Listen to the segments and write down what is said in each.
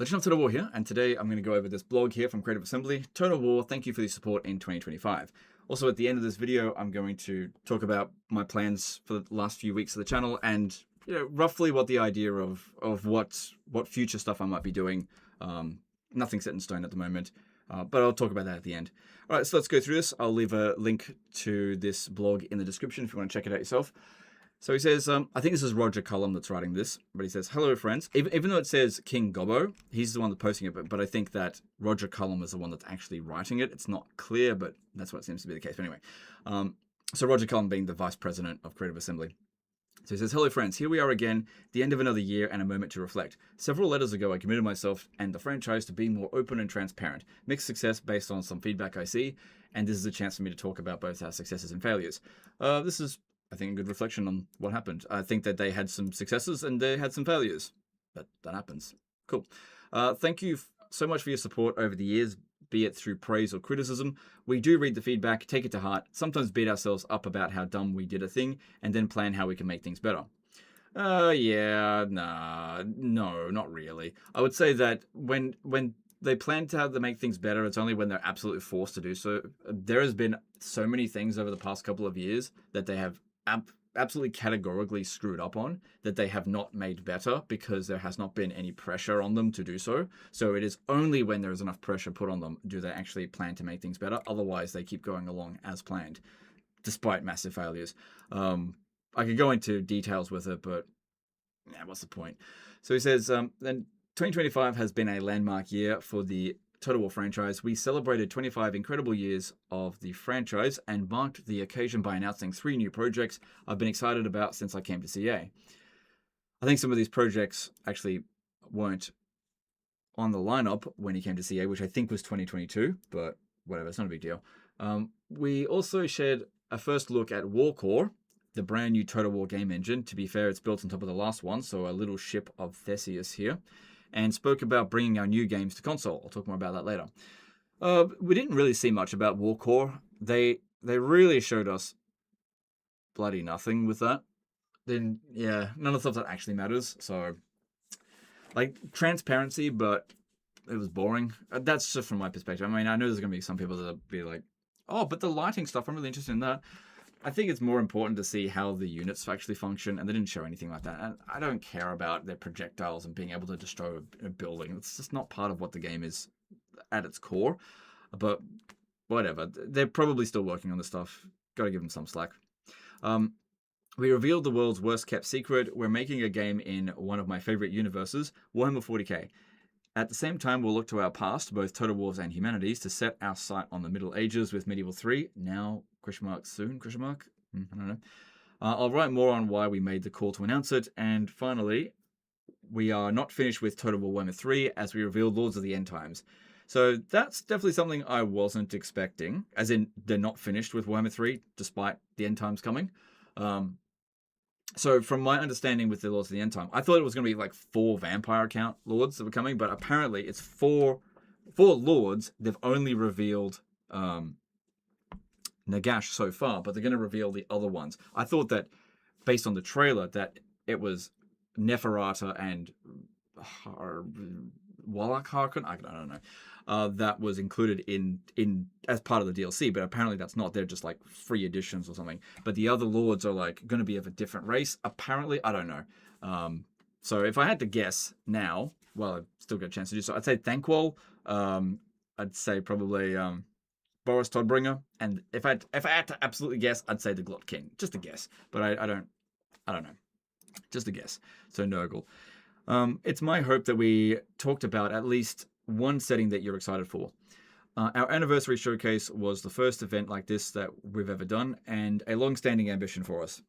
Legend of Total War here, and today I'm going to go over this blog here from Creative Assembly. Total War, thank you for the support in 2025. Also, at the end of this video, I'm going to talk about my plans for the last few weeks of the channel and roughly what the idea of what future stuff I might be doing. Nothing set in stone at the moment, but I'll talk about that at the end. All right, so let's go through this. I'll leave a link to this blog in the description if you want to check it out yourself. So he says, I think this is Roger Cullum that's writing this, but he says, hello, friends. Even though it says King Gobbo, he's the one that's posting it, but I think that Roger Cullum is the one that's actually writing it. It's not clear, but that's what seems to be the case. But anyway, so Roger Cullum being the vice president of Creative Assembly. So he says, hello, friends. Here we are again, the end of another year and a moment to reflect. Several letters ago, I committed myself and the franchise to being more open and transparent. Mixed success based on some feedback I see, and this is a chance for me to talk about both our successes and failures. This is, I think, a good reflection on what happened. I think that they had some successes and they had some failures. But that happens. Cool. Thank you so much for your support over the years, be it through praise or criticism. We do read the feedback, take it to heart, sometimes beat ourselves up about how dumb we did a thing, and then plan how we can make things better. No, not really. I would say that when they plan to have to make things better, it's only when they're absolutely forced to do so. There has been so many things over the past couple of years that they have absolutely categorically screwed up on that they have not made better because there has not been any pressure on them to do so. So it is only when there is enough pressure put on them do they actually plan to make things better. Otherwise, they keep going along as planned, despite massive failures. I could go into details with it, but yeah, what's the point? So he says, then 2025 has been a landmark year for the Total War franchise. We celebrated 25 incredible years of the franchise and marked the occasion by announcing 3 new projects I've been excited about since I came to CA. I think some of these projects actually weren't on the lineup when he came to CA, which I think was 2022, but whatever, it's not a big deal. We also shared a first look at Warcore, the brand new Total War game engine. To be fair, it's built on top of the last one, so a little ship of Theseus here, and spoke about bringing our new games to console. I'll talk more about that later. We didn't really see much about Warcore. They really showed us bloody nothing with that. Then yeah, none of the stuff that actually matters. So like transparency, but it was boring. That's just from my perspective. I mean, I know there's gonna be some people that'll be like, oh, but the lighting stuff, I'm really interested in that. I think it's more important to see how the units actually function, and they didn't show anything like that. And I don't care about their projectiles and being able to destroy a building. It's just not part of what the game is at its core. But whatever. They're probably still working on this stuff. Got to give them some slack. We revealed the world's worst kept secret. We're making a game in one of my favorite universes, Warhammer 40k. At the same time, we'll look to our past, both Total Wars and Humanities, to set our sight on the Middle Ages with Medieval 3, now, soon, I don't know. I'll write more on why we made the call to announce it, and finally, we are not finished with Total War Warhammer 3, as we revealed Lords of the End Times. So that's definitely something I wasn't expecting, as in, they're not finished with Warhammer 3, despite the End Times coming. So from my understanding with the Lords of the End Time, I thought it was going to be like 4 vampire account lords that were coming, but apparently it's 4 lords. They've only revealed Nagash so far, but they're going to reveal the other ones. I thought that based on the trailer that it was Neferata and Wallach Harkon, I don't know, that was included in as part of the DLC, but apparently that's not. They're just like free editions or something. But the other lords are like going to be of a different race. Apparently, I don't know. So if I had to guess now, well, I've still got a chance to do so. I'd say Thankwall. I'd say probably Boris Todbringer, and if I had to absolutely guess, I'd say the Glot King. Just a guess, but I don't know. Just a guess. So Nurgle. It's my hope that we talked about at least one setting that you're excited for. Our anniversary showcase was the first event like this that we've ever done, and a long-standing ambition for us.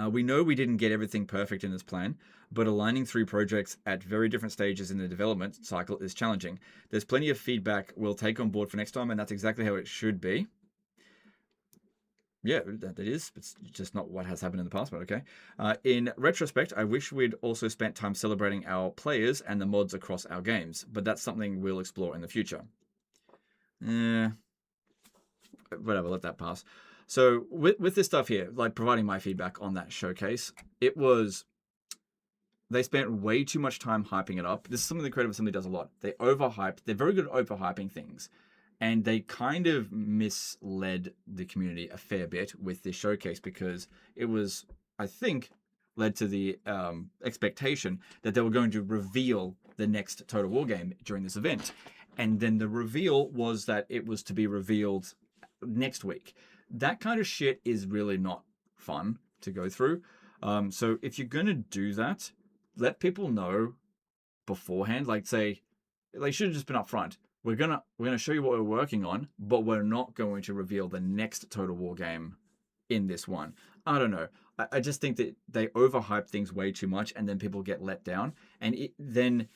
We know we didn't get everything perfect in this plan, but aligning 3 projects at very different stages in the development cycle is challenging. There's plenty of feedback we'll take on board for next time, and that's exactly how it should be. Yeah, that is. It's just not what has happened in the past, but okay. In retrospect, I wish we'd also spent time celebrating our players and the mods across our games, but that's something we'll explore in the future. Whatever, let that pass. So with this stuff here, like providing my feedback on that showcase, it was they spent way too much time hyping it up. This is something the Creative Assembly does a lot. They overhype. They're very good at overhyping things. And they kind of misled the community a fair bit with this showcase because it was, I think, led to the expectation that they were going to reveal the next Total War game during this event. And then the reveal was that it was to be revealed next week. That kind of shit is really not fun to go through. So if you're going to do that, let people know beforehand. Like, say, they should have just been upfront. We're gonna show you what we're working on, but we're not going to reveal the next Total War game in this one. I don't know. I just think that they overhype things way too much, and then people get let down. And then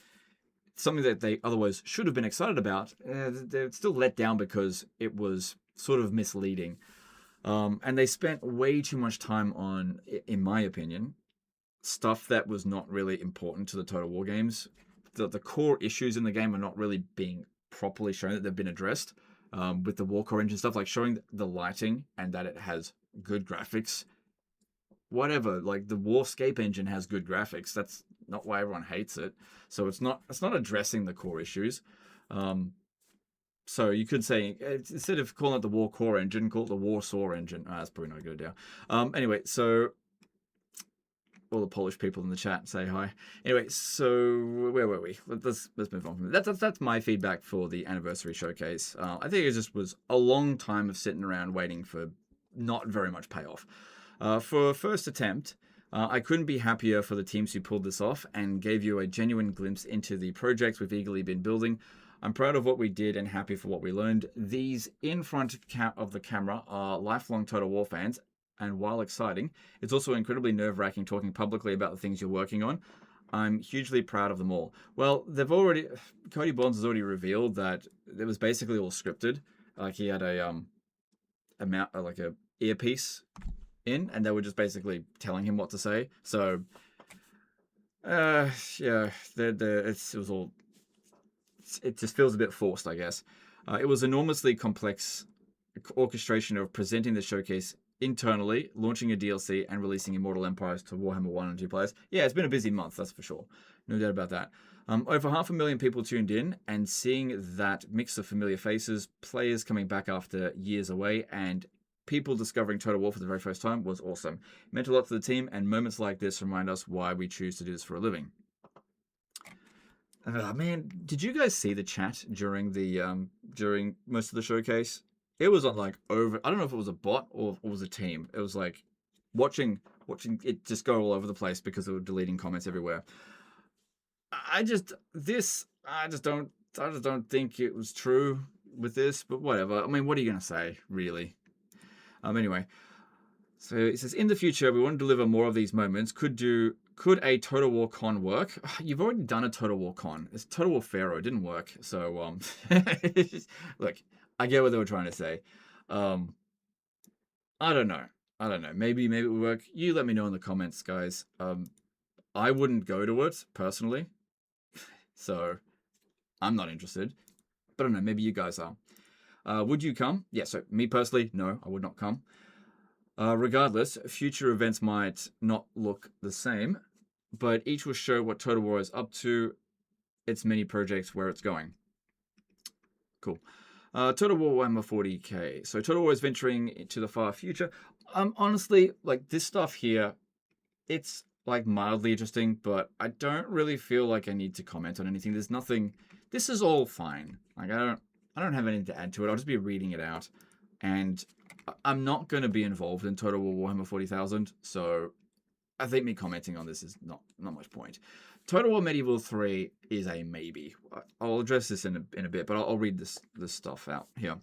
something that they otherwise should have been excited about, they're still let down because it was sort of misleading. And they spent way too much time on, in my opinion, stuff that was not really important to the Total War games. The core issues in the game are not really being properly shown that they've been addressed, with the war core engine stuff, like showing the lighting and that it has good graphics. Whatever, like the Warscape engine has good graphics. That's not why everyone hates it. So it's not addressing the core issues. So you could say, instead of calling it the War Core engine, call it the War Saw engine. That's probably not a good idea. Anyway, so all the Polish people in the chat say hi. Anyway, so where were we? Let's move on from that. That's my feedback for the anniversary showcase. I think it just was a long time of sitting around waiting for not very much payoff. For first attempt, I couldn't be happier for the teams who pulled this off and gave you a genuine glimpse into the projects we've eagerly been building. I'm proud of what we did and happy for what we learned. These in front of the camera are lifelong Total War fans, and while exciting, it's also incredibly nerve-wracking talking publicly about the things you're working on. I'm hugely proud of them all. Well, Cody Bonds has already revealed that it was basically all scripted. Like he had a earpiece in, and they were just basically telling him what to say. So, yeah, it just feels a bit forced, I guess. It was enormously complex orchestration of presenting the showcase internally, launching a DLC, and releasing Immortal Empires to Warhammer 1 and 2 players. Yeah, it's been a busy month, that's for sure. No doubt about that. Over 500,000 people tuned in, and seeing that mix of familiar faces, players coming back after years away, and people discovering Total War for the very first time was awesome. It meant a lot to the team, and moments like this remind us why we choose to do this for a living. Man, did you guys see the chat during most of the showcase? It was on like over. I don't know if it was a bot or it was a team. It was like watching it just go all over the place because they were deleting comments everywhere. I just don't think it was true with this, but whatever. I mean, what are you gonna say, really? Anyway, so it says in the future we want to deliver more of these moments. Could a Total War Con work? You've already done a Total War Con. It's Total War Pharaoh. It didn't work. So, look, I get what they were trying to say. I don't know. Maybe it would work. You let me know in the comments, guys. I wouldn't go to it, personally. So, I'm not interested. But I don't know, maybe you guys are. Would you come? Yeah, so me personally, no, I would not come. Regardless, future events might not look the same, but each will show what Total War is up to, its many projects, where it's going. Cool. Total War Warhammer 40k. So Total War is venturing into the far future. Honestly, like this stuff here, it's like mildly interesting, but I don't really feel like I need to comment on anything. There's nothing. This is all fine. Like I don't have anything to add to it. I'll just be reading it out, and I'm not going to be involved in Total War Warhammer 40,000, so I think me commenting on this is not much point. Total War Medieval 3 is a maybe. I'll address this in a bit, but I'll read this stuff out here.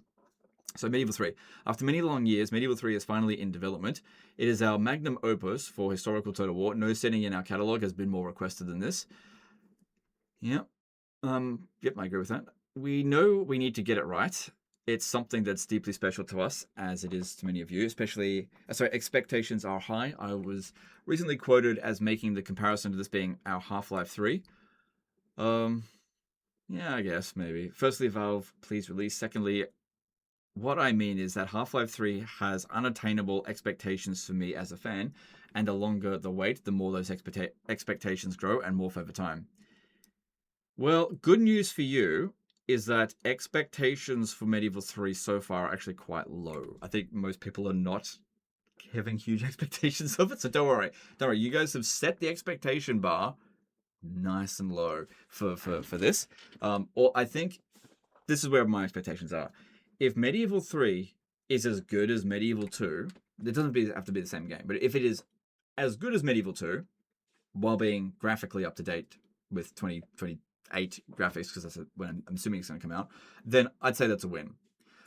So Medieval 3. After many long years, Medieval 3 is finally in development. It is our magnum opus for historical Total War. No setting in our catalogue has been more requested than this. Yep. Yep, I agree with that. We know we need to get it right. It's something that's deeply special to us, as it is to many of you, especially... Sorry, expectations are high. I was recently quoted as making the comparison to this being our Half-Life 3. Yeah, I guess, maybe. Firstly, Valve, please release. Secondly, what I mean is that Half-Life 3 has unattainable expectations for me as a fan, and the longer the wait, the more those expectations grow and morph over time. Well, good news for you is that expectations for Medieval 3 so far are actually quite low. I think most people are not having huge expectations of it, so don't worry. Don't worry, you guys have set the expectation bar nice and low for this. Or I think this is where my expectations are. If Medieval 3 is as good as Medieval 2, it doesn't have to be the same game, but if it is as good as Medieval 2, while being graphically up to date with 2028 graphics, because that's when I'm assuming it's going to come out, then I'd say that's a win.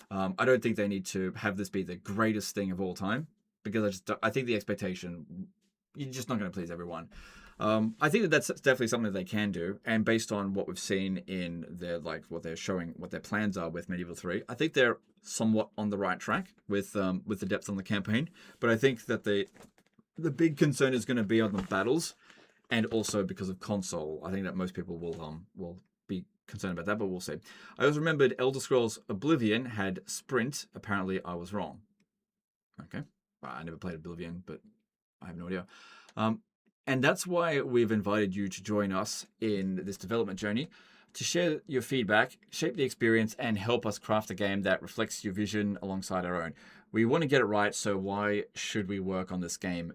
I don't think they need to have this be the greatest thing of all time, because I think the expectation, you're just not going to please everyone. I think that's definitely something that they can do, and based on what we've seen in their what they're showing, what their plans are with Medieval 3, I think they're somewhat on the right track with the depth on the campaign. But I think that the big concern is going to be on the battles, and also because of console. I think that most people will be concerned about that, but we'll see. I also remembered Elder Scrolls Oblivion had sprint. Apparently, I was wrong. Okay, I never played Oblivion, but I have no idea. And that's why we've invited you to join us in this development journey, to share your feedback, shape the experience, and help us craft a game that reflects your vision alongside our own. We want to get it right, so why should we work on this game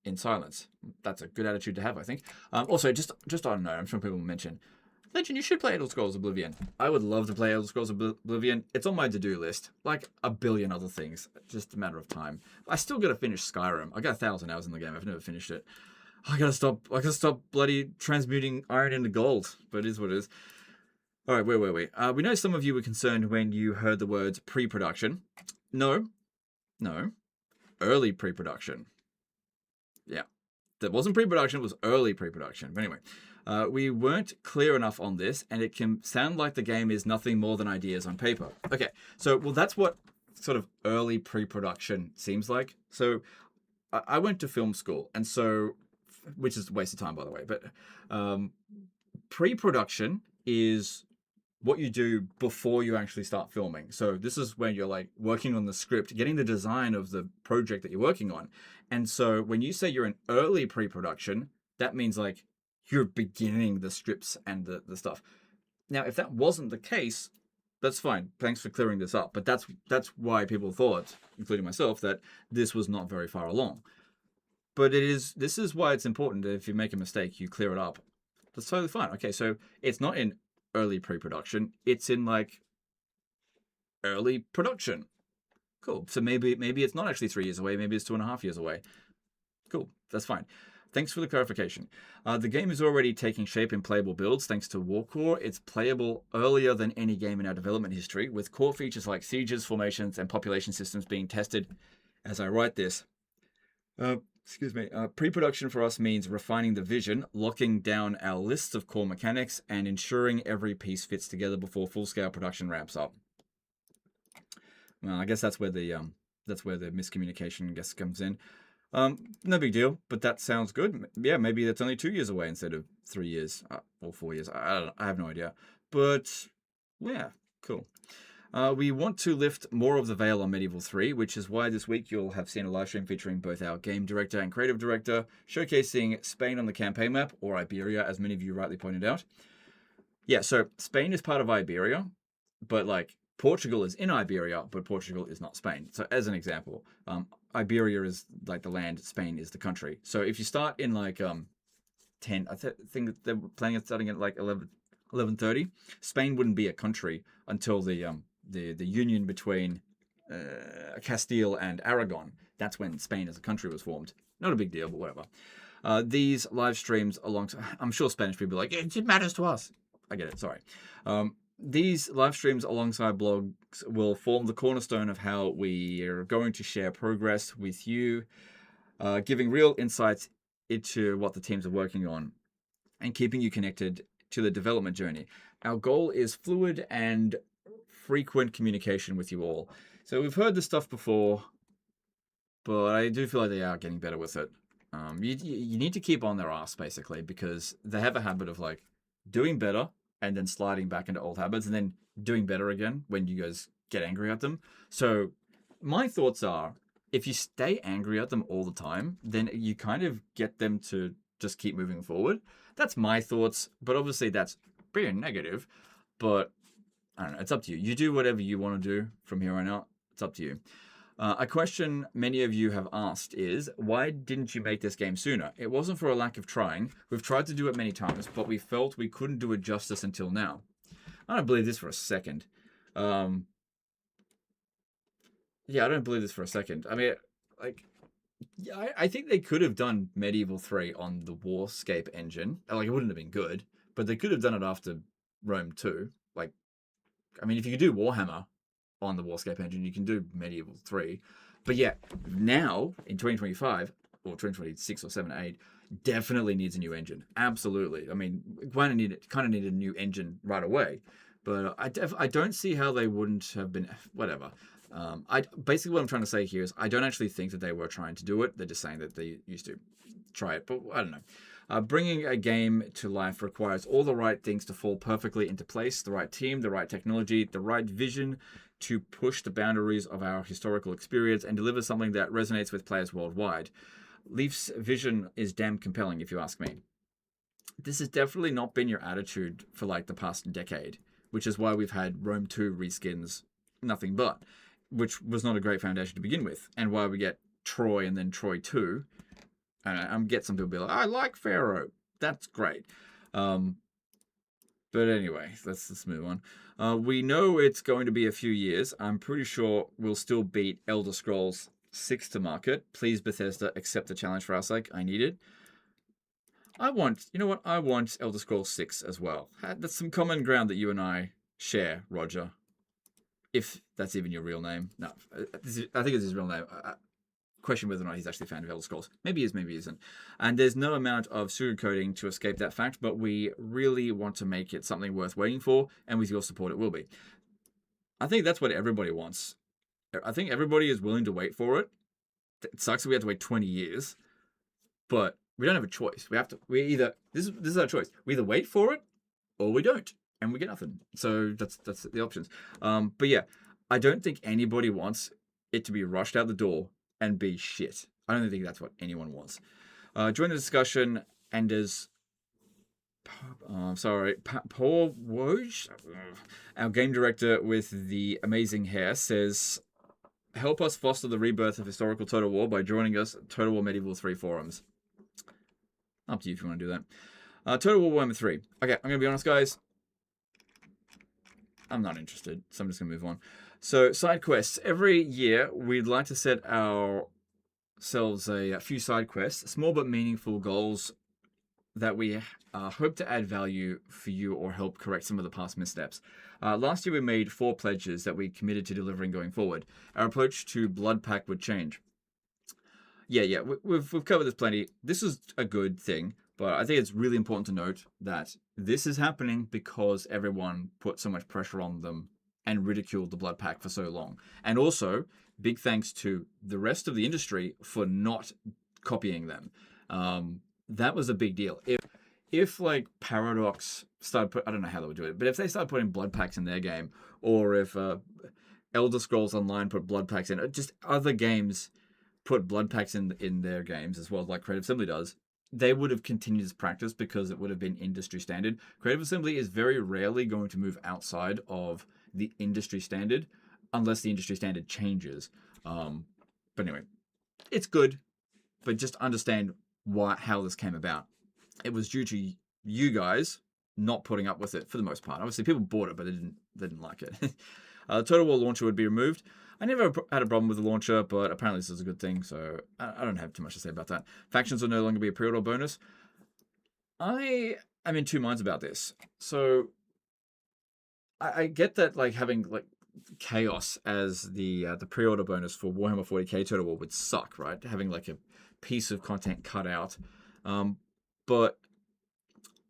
in silence? That's a good attitude to have, I think. Also, just I don't know, I'm sure people will mention, Legend, you should play Elder Scrolls Oblivion. I would love to play Elder Scrolls Oblivion. It's on my to-do list, like a billion other things. Just a matter of time. I still got to finish Skyrim. I got 1,000 hours in the game. I've never finished it. I gotta stop bloody transmuting iron into gold. But it is what it is. All right, where were we? We know some of you were concerned when you heard the words pre-production. No. Early pre-production. Yeah. That wasn't pre-production, it was early pre-production. But anyway, we weren't clear enough on this, and it can sound like the game is nothing more than ideas on paper. Okay, so, well, that's what sort of early pre-production seems like. So I went to film school, and so, which is a waste of time, by the way, but pre-production is what you do before you actually start filming. So this is when you're like working on the script, getting the design of the project that you're working on. And so when you say you're in early pre-production, that means like you're beginning the scripts and the stuff. Now, if that wasn't the case, that's fine. Thanks for clearing this up. But that's why people thought, including myself, that this was not very far along. But this is why it's important that if you make a mistake, you clear it up. That's totally fine. Okay, so it's not in early pre-production, it's in like early production. Cool. So maybe it's not actually 3 years away, maybe it's 2.5 years away. Cool, that's fine. Thanks for the clarification. The game is already taking shape in playable builds thanks to Warcore. It's playable earlier than any game in our development history, with core features like sieges, formations, and population systems being tested as I write this. Pre-production for us means refining the vision, locking down our lists of core mechanics, and ensuring every piece fits together before full-scale production ramps up. Well, I guess that's where the miscommunication, I guess, comes in. No big deal, but that sounds good. Yeah, maybe that's only 2 years away instead of 3 years or 4 years. I have no idea, but yeah, cool. We want to lift more of the veil on Medieval 3, which is why this week you'll have seen a live stream featuring both our game director and creative director, showcasing Spain on the campaign map, or Iberia, as many of you rightly pointed out. Yeah, so Spain is part of Iberia, but like Portugal is in Iberia, but Portugal is not Spain. So as an example, Iberia is like the land, Spain is the country. So if you start in like 10, I think they're planning on starting at like 11:30, Spain wouldn't be a country until the union between Castile and Aragon. That's when Spain as a country was formed. Not a big deal, but whatever. These live streams alongside, I'm sure Spanish people are like, it matters to us. I get it, sorry. These live streams alongside blogs will form the cornerstone of how we are going to share progress with you, giving real insights into what the teams are working on and keeping you connected to the development journey. Our goal is fluid and frequent communication with you all. So we've heard this stuff before, but I do feel like they are getting better with it. You need to keep on their ass, basically, because they have a habit of like doing better and then sliding back into old habits and then doing better again when you guys get angry at them. So my thoughts are, if you stay angry at them all the time, then you kind of get them to just keep moving forward. That's my thoughts, but obviously that's pretty negative. But I don't know, it's up to you. You do whatever you want to do from here on out. It's up to you. A question many of you have asked is, why didn't you make this game sooner? It wasn't for a lack of trying. We've tried to do it many times, but we felt we couldn't do it justice until now. I don't believe this for a second. Yeah, I don't believe this for a second. I mean, like, yeah, I think they could have done Medieval 3 on the Warscape engine. Like, it wouldn't have been good, but they could have done it after Rome 2. Like, I mean, if you could do Warhammer on the Warscape engine, you can do Medieval 3. But yeah, now in 2025 or 2026 or 7 or 8, definitely needs a new engine. Absolutely. I mean, kind of needed a new engine right away. But I don't see how they wouldn't have been. Whatever. Basically what I'm trying to say here is I don't actually think that they were trying to do it. They're just saying that they used to try it. But I don't know. Bringing a game to life requires all the right things to fall perfectly into place: the right team, the right technology, the right vision to push the boundaries of our historical experience and deliver something that resonates with players worldwide. Leaf's vision is damn compelling, if you ask me. This has definitely not been your attitude for like the past decade, which is why we've had Rome 2 reskins, nothing but, which was not a great foundation to begin with, and why we get Troy and then Troy 2. I'm get some people be like, I like Pharaoh. That's great. But anyway, let's move on. We know it's going to be a few years. I'm pretty sure we'll still beat Elder Scrolls 6 to market. Please, Bethesda, accept the challenge for our sake. I need it. I want Elder Scrolls 6 as well. That's some common ground that you and I share, Roger. If that's even your real name. No, I think it's his real name. Question whether or not he's actually a fan of Elder Scrolls. Maybe he is, maybe he isn't. And there's no amount of sugarcoating to escape that fact, but we really want to make it something worth waiting for, and with your support it will be. I think that's what everybody wants. I think everybody is willing to wait for it. It sucks that we have to wait 20 years, but we don't have a choice. This is our choice. We either wait for it or we don't, and we get nothing. So that's the options. But yeah, I don't think anybody wants it to be rushed out the door and be shit. I don't think that's what anyone wants. Join the discussion, and as Paul Woj, our game director with the amazing hair, says, help us foster the rebirth of historical Total War by joining us at Total War Medieval 3 forums. Up to you if you want to do that. Total War Warhammer 3. Okay, I'm going to be honest, guys. I'm not interested, so I'm just going to move on. So, side quests. Every year, we'd like to set ourselves a few side quests, small but meaningful goals that we hope to add value for you or help correct some of the past missteps. Last year, we made 4 pledges that we committed to delivering going forward. Our approach to Blood Pact would change. Yeah, we've covered this plenty. This is a good thing, but I think it's really important to note that this is happening because everyone put so much pressure on them and ridiculed the Blood Pact for so long. And also, big thanks to the rest of the industry for not copying them. That was a big deal. If like Paradox started I don't know how they would do it, but if they started putting Blood Pacts in their game, or if Elder Scrolls Online put Blood Pacts in, just other games put Blood Pacts in their games as well, like Creative Assembly does, they would have continued this practice because it would have been industry standard. Creative Assembly is very rarely going to move outside of the industry standard unless the industry standard changes. But anyway, it's good, but just understand how this came about. It was due to you guys not putting up with it for the most part. Obviously, people bought it, but they didn't like it. Total War launcher would be removed. I never had a problem with the launcher, but apparently this is a good thing, so I don't have too much to say about that. Factions will no longer be a pre-order bonus. I am in two minds about this. So I get that like having like chaos as the pre-order bonus for Warhammer 40k Total War would suck, right? Having like a piece of content cut out. But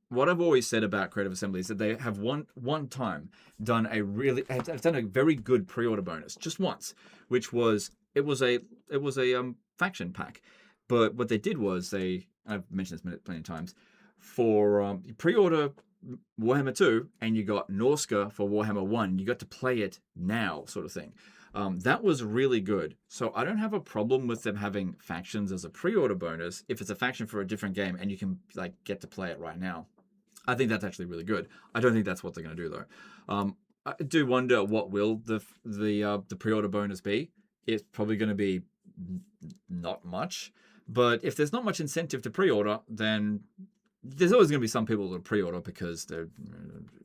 what I've always said about Creative Assembly is that they have one time done a very good pre-order bonus, just once, which was it was a faction pack. But what they did was I've mentioned this plenty of times, for pre-order Warhammer 2 and you got Norska for Warhammer 1. You got to play it now, sort of thing. That was really good. So I don't have a problem with them having factions as a pre-order bonus if it's a faction for a different game and you can like get to play it right now. I think that's actually really good. I don't think that's what they're going to do though. I do wonder what will the pre-order bonus be. It's probably going to be not much, but if there's not much incentive to pre-order, then there's always going to be some people that pre-order because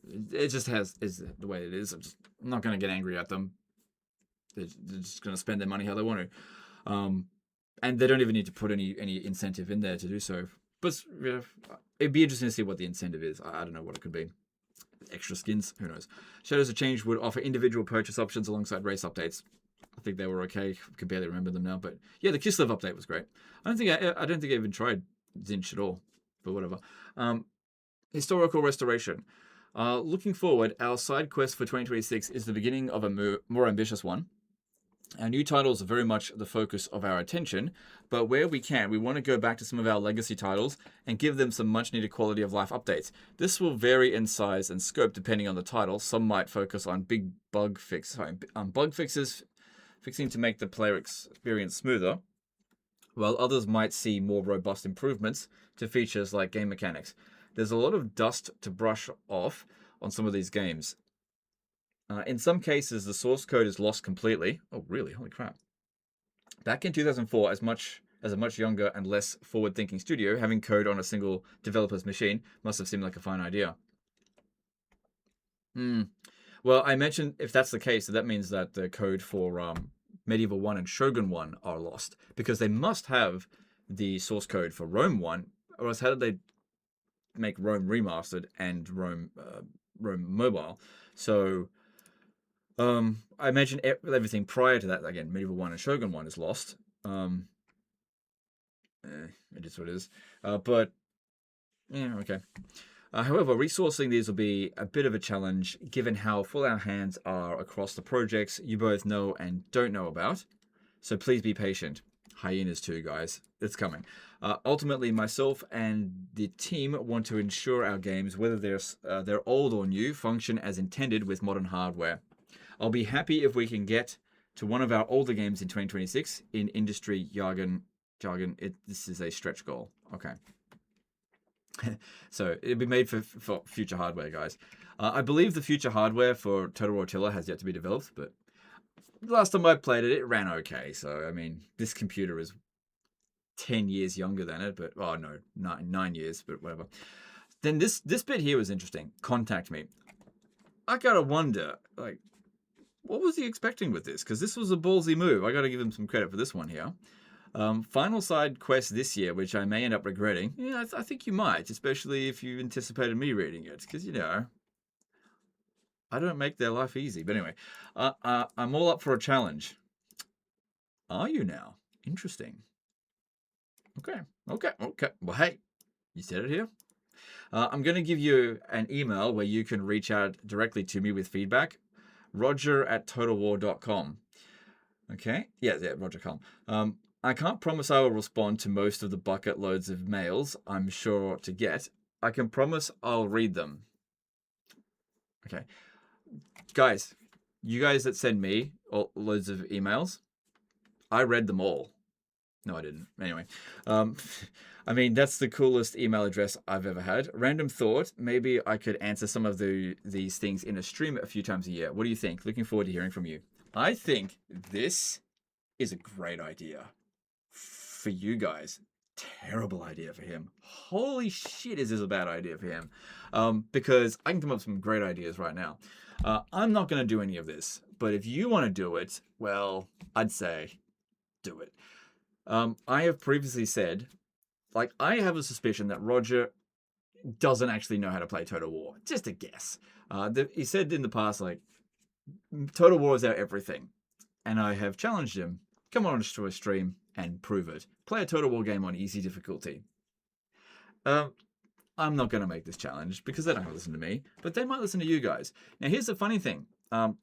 it just is the way it is. I'm not going to get angry at them. They're just going to spend their money how they want to, and they don't even need to put any incentive in there to do so. But yeah, it'd be interesting to see what the incentive is. I don't know what it could be. Extra skins, who knows? Shadows of Change would offer individual purchase options alongside race updates. I think they were okay. I can barely remember them now, but yeah, the Kislev update was great. I don't think I even tried Zinch at all, but whatever. Historical restoration. Looking forward, our side quest for 2026 is the beginning of a more ambitious one. Our new titles are very much the focus of our attention, but where we can, we want to go back to some of our legacy titles and give them some much-needed quality of life updates. This will vary in size and scope depending on the title. Some might focus on big bug fixes, fixing to make the player experience smoother, while others might see more robust improvements to features like game mechanics. There's a lot of dust to brush off on some of these games. In some cases, the source code is lost completely. Oh, really? Holy crap. Back in 2004, as a much younger and less forward-thinking studio, having code on a single developer's machine must have seemed like a fine idea. Well, I mentioned if that's the case, that means that the code for Medieval 1 and Shogun 1 are lost, because they must have the source code for Rome 1, or else how did they make Rome Remastered and Rome Mobile? So I mentioned everything prior to that. Again, Medieval 1 and Shogun 1 is lost. It is what it is. But, yeah, okay. However, resourcing these will be a bit of a challenge, given how full our hands are across the projects you both know and don't know about. So please be patient. Hyenas too, guys. It's coming. Ultimately, myself and the team want to ensure our games, whether they're old or new, function as intended with modern hardware. I'll be happy if we can get to one of our older games in 2026. In industry jargon, this is a stretch goal. Okay. So it'll be made for future hardware, guys. I believe the future hardware for Total War Tiller has yet to be developed, but last time I played it, it ran okay. So, I mean, this computer is 10 years younger than it, but, oh no, 9 years, but whatever. Then this bit here was interesting. Contact me. I gotta wonder, like, what was he expecting with this? Because this was a ballsy move. I gotta give him some credit for this one here. Final side quest this year, which I may end up regretting. Yeah, I think you might, especially if you anticipated me reading it. Because, you know, I don't make their life easy. But anyway, I'm all up for a challenge. Are you now? Interesting. Okay. Well, hey, you said it here. I'm going to give you an email where you can reach out directly to me with feedback. roger@totalwar.com. Okay? Yeah, Roger.com. I can't promise I will respond to most of the bucket loads of mails I'm sure to get. I can promise I'll read them. Okay. Guys, you guys that send me loads of emails, I read them all. No, I didn't. Anyway, I mean, that's the coolest email address I've ever had. Random thought, maybe I could answer some of these things in a stream a few times a year. What do you think? Looking forward to hearing from you. I think this is a great idea for you guys. Terrible idea for him. Holy shit, is this a bad idea for him? Because I can come up with some great ideas right now. I'm not going to do any of this, but if you want to do it, well, I'd say do it. I have previously said, like, I have a suspicion that Roger doesn't actually know how to play Total War. Just a guess. He said in the past, like, Total War is our everything. And I have challenged him, come on to a stream and prove it. Play a Total War game on easy difficulty. I'm not going to make this challenge because they don't listen to me, but they might listen to you guys. Now, here's the funny thing.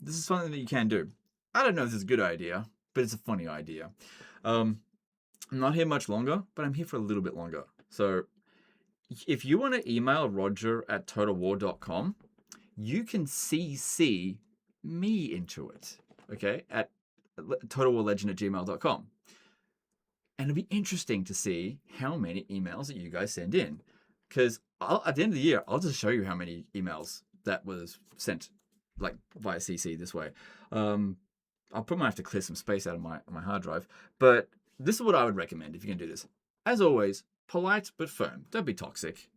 This is something that you can do. I don't know if this is a good idea, but it's a funny idea. I'm not here much longer, but I'm here for a little bit longer. So if you want to email roger@totalwar.com, you can CC me into it, okay, at totalwarlegend@gmail.com. And it'll be interesting to see how many emails that you guys send in. Because at the end of the year, I'll just show you how many emails that was sent, like via CC this way. I'll probably have to clear some space out of my hard drive. But this is what I would recommend if you can do this. As always, polite but firm. Don't be toxic.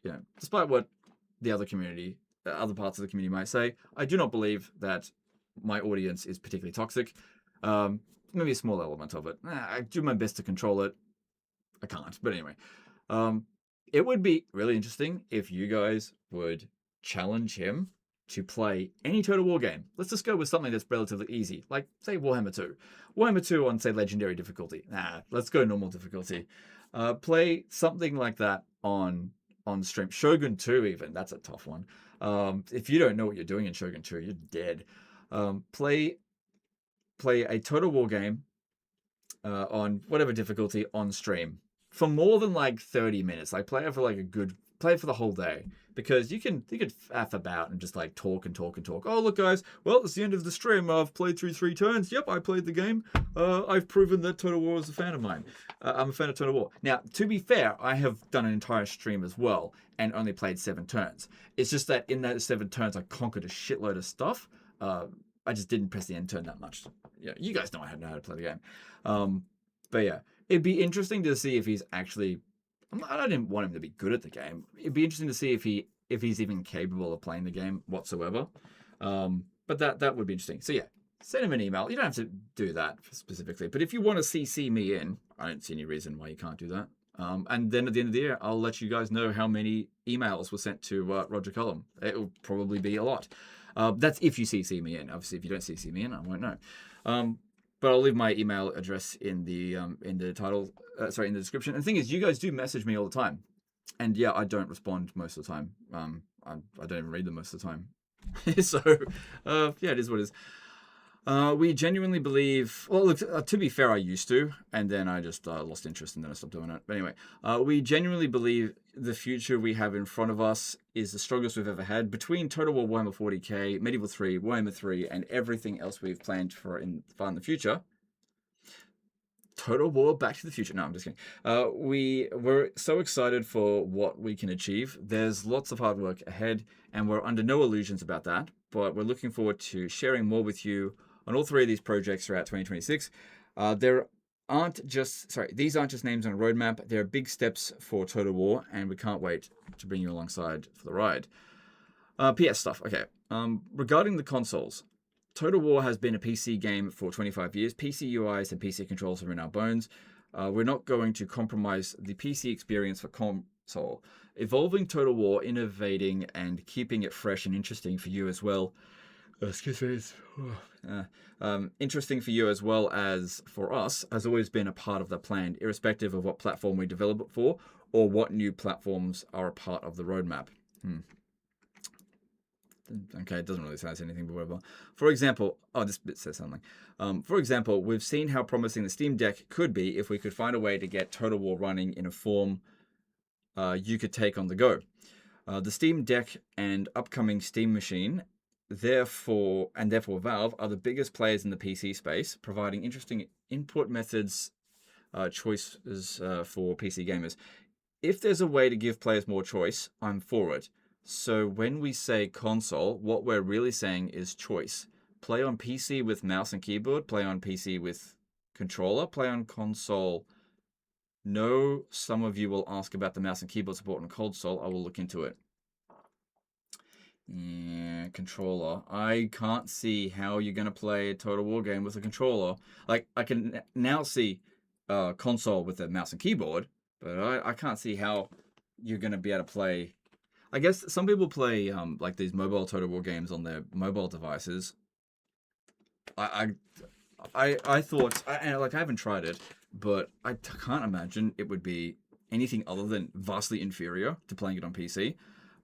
You know, despite what the other community, other parts of the community might say, I do not believe that my audience is particularly toxic. Maybe a small element of it. I do my best to control it. I can't. But anyway, it would be really interesting if you guys would challenge him to play any Total War game. Let's just go with something that's relatively easy, like, say, Warhammer 2. Warhammer 2 on, say, Legendary difficulty. Let's go normal difficulty. Play something like that on stream. Shogun 2 even. That's a tough one. If you don't know what you're doing in Shogun 2, you're dead. Play a Total War game on whatever difficulty on stream for more than like 30 minutes. Like play it for like play it for the whole day, because you could faff about and just like talk and talk and talk. Oh, look guys, well, it's the end of the stream. I've played through 3 turns. Yep, I played the game. I've proven that Total War is a fan of mine. I'm a fan of Total War. Now, to be fair, I have done an entire stream as well and only played 7 turns. It's just that in those 7 turns, I conquered a shitload of stuff. I just didn't press the end turn that much. Yeah, you guys know I know how to play the game. But yeah, it'd be interesting to see if he's actually. I didn't want him to be good at the game. It'd be interesting to see if he's even capable of playing the game whatsoever. But that would be interesting. So yeah, send him an email. You don't have to do that specifically, but if you want to CC me in, I don't see any reason why you can't do that. And then at the end of the year, I'll let you guys know how many emails were sent to Roger Cullum. It will probably be a lot. That's if you CC me in. Obviously, if you don't CC me in, I won't know. But I'll leave my email address in the title, in the description. And the thing is, you guys do message me all the time, and yeah, I don't respond most of the time. I don't even read them most of the time. So yeah, it is what it is. We genuinely believe. Well, look, to be fair, I used to, and then I just lost interest, and then I stopped doing it. But anyway, we genuinely believe the future we have in front of us is the strongest we've ever had. Between Total War, Warhammer 40k, Medieval 3, Warhammer 3, and everything else we've planned for in the future. Total War, Back to the Future. No, I'm just kidding. We're so excited for what we can achieve. There's lots of hard work ahead, and we're under no illusions about that. But we're looking forward to sharing more with you on all 3 of these projects throughout 2026. These aren't just names on a roadmap. They're big steps for Total War, and we can't wait to bring you alongside for the ride. PS stuff. Okay. Regarding the consoles, Total War has been a PC game for 25 years. PC UIs and PC controls are in our bones. We're not going to compromise the PC experience for console. Evolving Total War, innovating, and keeping it fresh and interesting for you as well. Excuse me. Interesting for you as well as for us has always been a part of the plan, irrespective of what platform we develop it for or what new platforms are a part of the roadmap. Okay, it doesn't really say anything, but whatever. For example, this bit says something. For example, we've seen how promising the Steam Deck could be if we could find a way to get Total War running in a form you could take on the go. The Steam Deck and upcoming Steam Machine, therefore Valve, are the biggest players in the PC space, providing interesting input methods, choices for PC gamers. If there's a way to give players more choice, I'm for it. So when we say console, what we're really saying is choice. Play on PC with mouse and keyboard, play on PC with controller, play on console. No, some of you will ask about the mouse and keyboard support on console. I will look into it. Yeah, controller. I can't see how you're going to play a Total War game with a controller. Like, I can now see console with a mouse and keyboard, but I can't see how you're going to be able to play. I guess some people play like these mobile Total War games on their mobile devices. I thought, I haven't tried it, but I can't imagine it would be anything other than vastly inferior to playing it on PC.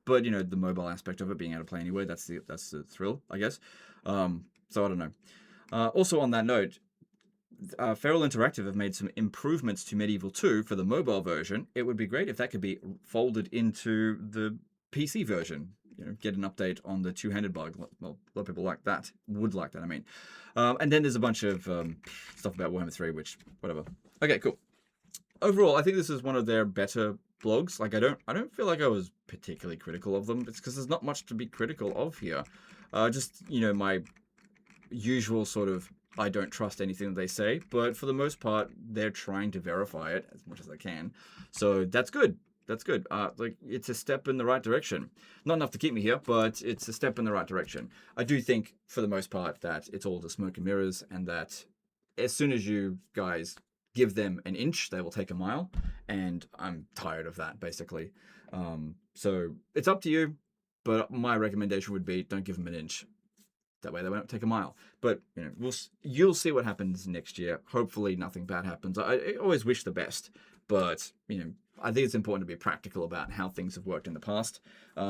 But you know, the mobile aspect of it, being able to play anywhere, that's the thrill, I guess. So I don't know. Also on that note, Feral Interactive have made some improvements to Medieval 2 for the mobile version. It would be great if that could be folded into the PC version. You know, get an update on the two-handed bug. Well, a lot of people like that. Would like that, I mean. And then there's a bunch of stuff about Warhammer 3, which, whatever. Okay, cool. Overall, I think this is one of their better blogs. Like, I don't feel like I was particularly critical of them. It's because there's not much to be critical of here. Just, you know, my usual sort of I don't trust anything that they say, but for the most part, they're trying to verify it as much as they can. So that's good. That's good. Like, it's a step in the right direction. Not enough to keep me here, but it's a step in the right direction. I do think, for the most part, that it's all just smoke and mirrors, and that as soon as you guys give them an inch, they will take a mile, and I'm tired of that, basically. So it's up to you, but my recommendation would be don't give them an inch. That way they won't take a mile. But you know, you'll see what happens next year. Hopefully nothing bad happens. I always wish the best, but you know, I think it's important to be practical about how things have worked in the past.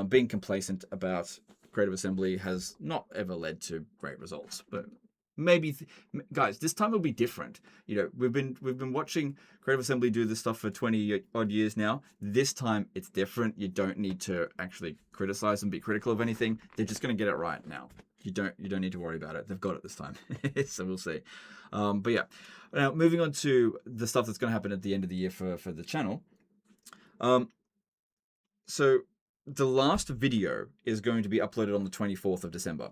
Being complacent about Creative Assembly has not ever led to great results. But maybe, guys, this time will be different. You know, we've been watching Creative Assembly do this stuff for 20 odd years now. This time it's different. You don't need to actually criticize and be critical of anything. They're just going to get it right now. You don't need to worry about it. They've got it this time. So we'll see. But yeah. Now, moving on to the stuff that's going to happen at the end of the year for the channel. So the last video is going to be uploaded on the 24th of December.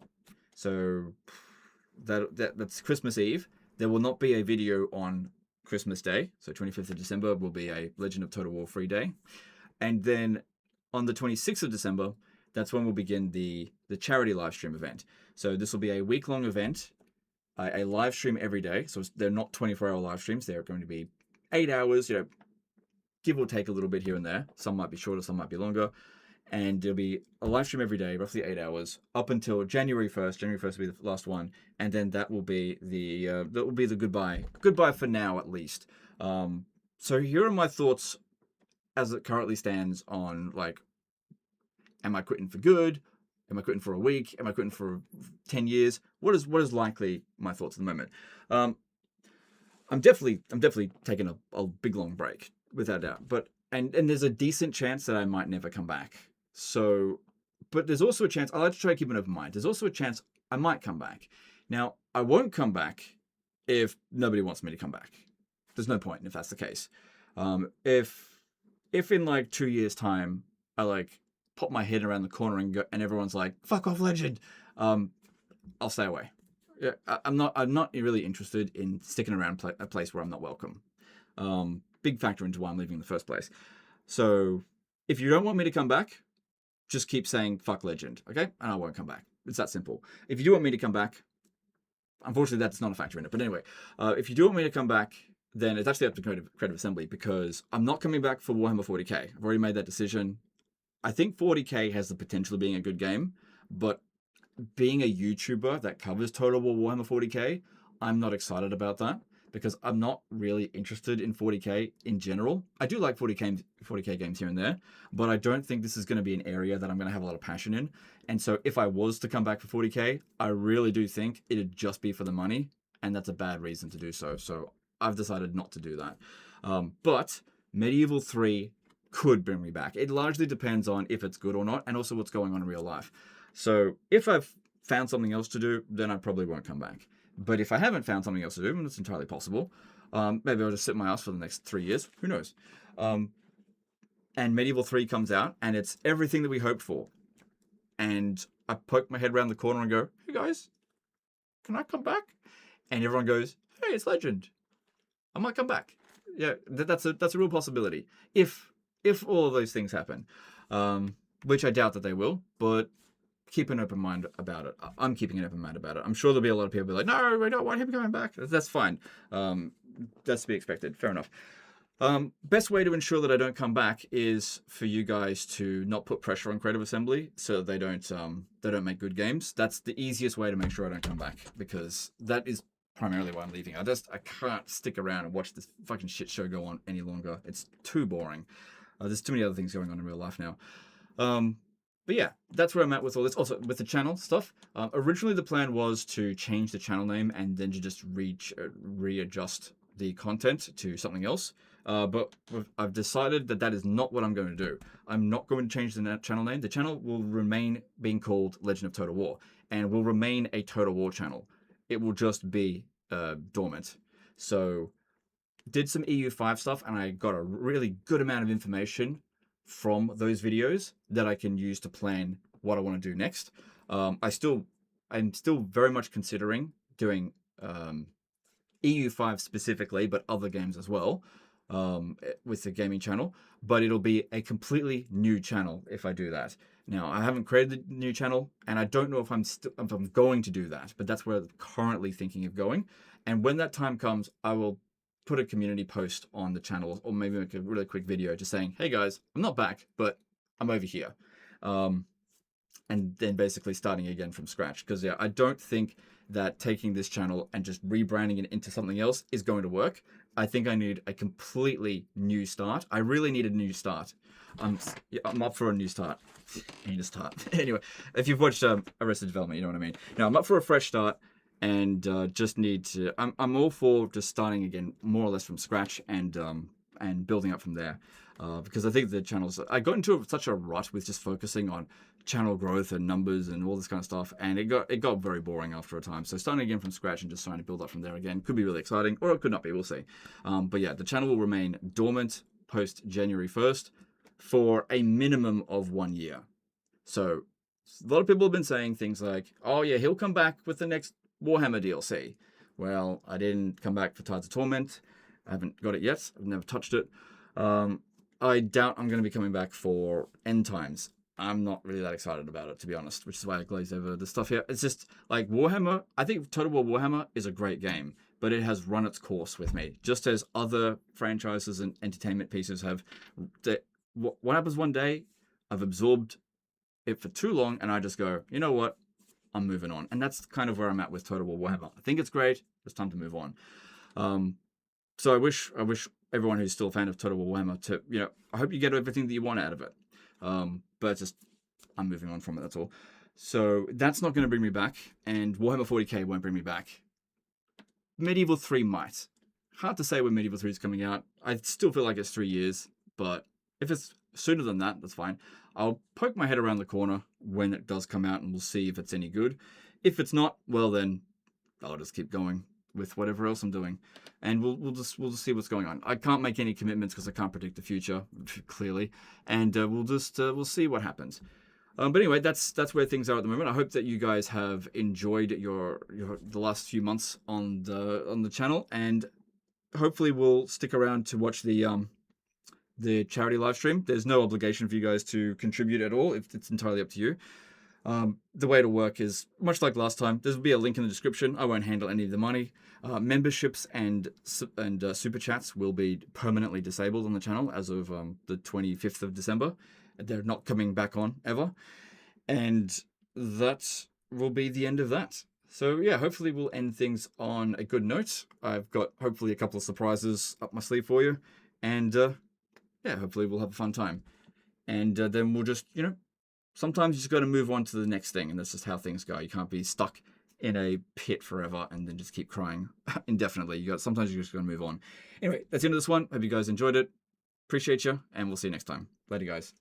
So that's Christmas Eve. There will not be a video on Christmas Day. So 25th of December will be a Legend of Total War free day. And then on the 26th of December, that's when we'll begin the charity live stream event. So this will be a week-long event, a live stream every day. So they're not 24-hour live streams. They're going to be 8 hours, you know, give or take a little bit here and there. Some might be shorter, some might be longer. And there'll be a live stream every day, roughly 8 hours, up until January 1st. January 1st will be the last one. And then that will be the goodbye. Goodbye for now, at least. So here are my thoughts as it currently stands on, like, am I quitting for good? Am I quitting for a week? Am I quitting for 10 years? What is likely my thoughts at the moment? I'm definitely taking a big long break, without doubt. But and there's a decent chance that I might never come back. So, but there's also a chance, I like to try to keep an open mind. There's also a chance I might come back. Now, I won't come back if nobody wants me to come back. There's no point if that's the case. If in like 2 years' time I like pop my head around the corner and everyone's like, "Fuck off, Legend," I'll stay away. Yeah, I'm not really interested in sticking around a place where I'm not welcome. Big factor into why I'm leaving in the first place. So if you don't want me to come back, just keep saying "fuck Legend," okay? And I won't come back. It's that simple. If you do want me to come back, unfortunately that's not a factor in it. But anyway, if you do want me to come back, then it's actually up to Creative Assembly, because I'm not coming back for Warhammer 40k. I've already made that decision. I think 40k has the potential of being a good game, but being a YouTuber that covers Total War Warhammer 40k, I'm not excited about that, because I'm not really interested in 40k in general. I do like 40k games here and there, but I don't think this is going to be an area that I'm going to have a lot of passion in. And so if I was to come back for 40k, I really do think it'd just be for the money, and that's a bad reason to do so. So I've decided not to do that. But Medieval 3 could bring me back. It largely depends on if it's good or not, and also what's going on in real life. So if I've found something else to do, then I probably won't come back. But if I haven't found something else to do, and it's entirely possible, maybe I'll just sit my ass for the next 3 years. Who knows? And Medieval 3 comes out, and it's everything that we hoped for. And I poke my head around the corner and go, "Hey guys, can I come back?" And everyone goes, "Hey, it's Legend. I might come back." Yeah, that's a real possibility. If all of those things happen, which I doubt that they will, but keep an open mind about it. I'm keeping an open mind about it. I'm sure there'll be a lot of people be like, "No, we don't want him coming back." That's fine. That's to be expected. Fair enough. Best way to ensure that I don't come back is for you guys to not put pressure on Creative Assembly so they don't make good games. That's the easiest way to make sure I don't come back, because that is primarily why I'm leaving. I can't stick around and watch this fucking shit show go on any longer. It's too boring. There's too many other things going on in real life now. But yeah, that's where I'm at with all this. Also, with the channel stuff, originally the plan was to change the channel name and then to just readjust the content to something else. But I've decided that that is not what I'm going to do. I'm not going to change the channel name. The channel will remain being called Legend of Total War and will remain a Total War channel. It will just be dormant. So did some EU5 stuff and I got a really good amount of information from those videos that I can use to plan what I want to do next. I'm still very much considering doing EU5 specifically, but other games as well, with the gaming channel. But it'll be a completely new channel if I do that. Now, I haven't created the new channel, and I don't know if I'm going to do that, but that's where I'm currently thinking of going. And when that time comes, I will put a community post on the channel, or maybe make a really quick video just saying, hey guys, I'm not back, but I'm over here. And then basically starting again from scratch. Because yeah, I don't think that taking this channel and just rebranding it into something else is going to work. I think I need a completely new start. I really need a new start. I'm up for a new start. I need a start. Anyway, if you've watched Arrested Development, you know what I mean. Now I'm up for a fresh start and just need to. I'm all for just starting again, more or less from scratch and building up from there. Because I think the channels, I got into such a rut with just focusing on channel growth and numbers and all this kind of stuff, and it got very boring after a time. So starting again from scratch and just trying to build up from there again could be really exciting, or it could not be. We'll see. But yeah, the channel will remain dormant post January 1st for a minimum of 1 year. So a lot of people have been saying things like, "Oh yeah, he'll come back with the next Warhammer DLC." Well, I didn't come back for Tides of Torment. I haven't got it yet. I've never touched it. I doubt I'm going to be coming back for End Times. I'm not really that excited about it, to be honest, which is why I glazed over the stuff here. It's just like Warhammer. I think Total War Warhammer is a great game, but it has run its course with me, just as other franchises and entertainment pieces have. What happens one day, I've absorbed it for too long, and I just go, you know what, I'm moving on. And that's kind of where I'm at with Total War Warhammer. I think it's great. It's time to move on. So I wish everyone who's still a fan of Total War Warhammer to, I hope you get everything that you want out of it. But just, I'm moving on from it, that's all. So that's not going to bring me back, and Warhammer 40k won't bring me back. Medieval 3 might. Hard to say when Medieval 3 is coming out. I still feel like it's 3 years, but if it's sooner than that, that's fine. I'll poke my head around the corner when it does come out, and we'll see if it's any good. If it's not, well then, I'll just keep going with whatever else I'm doing, and we'll just see what's going on. I can't make any commitments because I can't predict the future clearly, and we'll see what happens. But anyway, that's where things are at the moment. I hope that you guys have enjoyed the last few months on the channel, and hopefully we'll stick around to watch the charity live stream. There's no obligation for you guys to contribute at all. It's entirely up to you. The way to work is much like last time. There'll be a link in the description. I won't handle any of the money. Memberships and super chats will be permanently disabled on the channel as of the 25th of December. They're not coming back on ever. And that will be the end of that. So yeah, hopefully we'll end things on a good note. I've got hopefully a couple of surprises up my sleeve for you. And yeah, hopefully we'll have a fun time. And then we'll just, sometimes you just got to move on to the next thing, and that's just how things go. You can't be stuck in a pit forever and then just keep crying indefinitely. Sometimes you just got to move on. Anyway, that's the end of this one. Hope you guys enjoyed it. Appreciate you, and we'll see you next time. Later, guys.